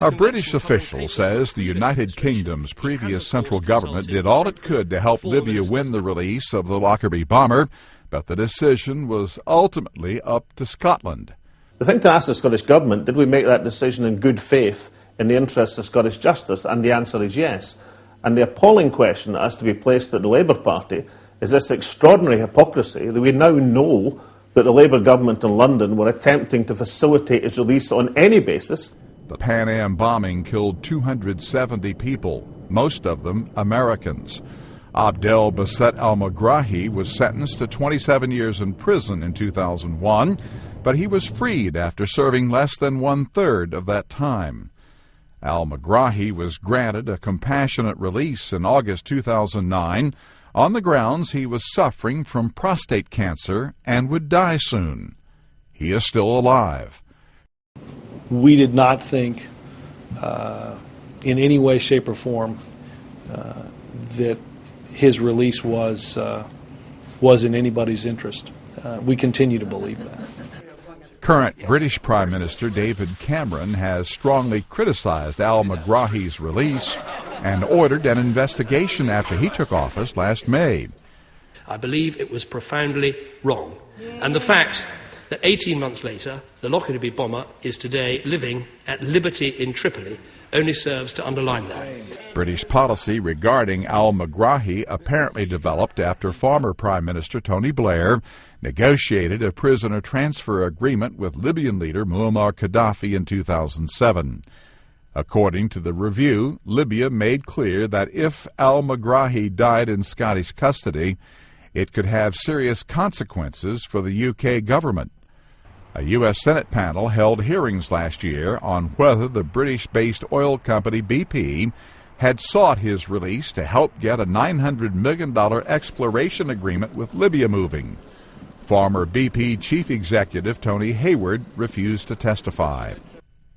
A British official says the United Kingdom's previous central government did all it could to help Libya win the release of the Lockerbie bomber, but the decision was ultimately up to Scotland. The thing to ask the Scottish Government, did we make that decision in good faith in the interests of Scottish justice? And the answer is yes. And the appalling question that has to be placed at the Labour Party is this extraordinary hypocrisy that we now know that the Labour government in London were attempting to facilitate his release on any basis. The Pan Am bombing killed 270 people, most of them Americans. Abdel Basset al-Megrahi was sentenced to 27 years in prison in 2001, but he was freed after serving less than one-third of that time. Al-Megrahi was granted a compassionate release in August 2009 on the grounds he was suffering from prostate cancer and would die soon. He is still alive. We did not think in any way, shape, or form that his release was in anybody's interest. We continue to believe that. Current British Prime Minister David Cameron has strongly criticized al-Megrahi's release and ordered an investigation after he took office last May. I believe it was profoundly wrong. And the fact that 18 months later, the Lockerbie bomber is today living at liberty in Tripoli only serves to underline that. British policy regarding al-Megrahi apparently developed after former Prime Minister Tony Blair negotiated a prisoner transfer agreement with Libyan leader Muammar Gaddafi in 2007. According to the review, Libya made clear that if al-Megrahi died in Scottish custody, it could have serious consequences for the UK government. A U.S. Senate panel held hearings last year on whether the British-based oil company BP had sought his release to help get a $900 million exploration agreement with Libya moving. Former BP chief executive Tony Hayward refused to testify.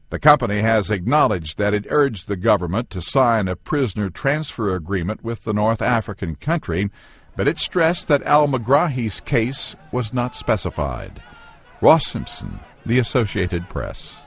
The company has acknowledged that it urged the government to sign a prisoner transfer agreement with the North African country, but it stressed that al-Megrahi's case was not specified. Ross Simpson, The Associated Press.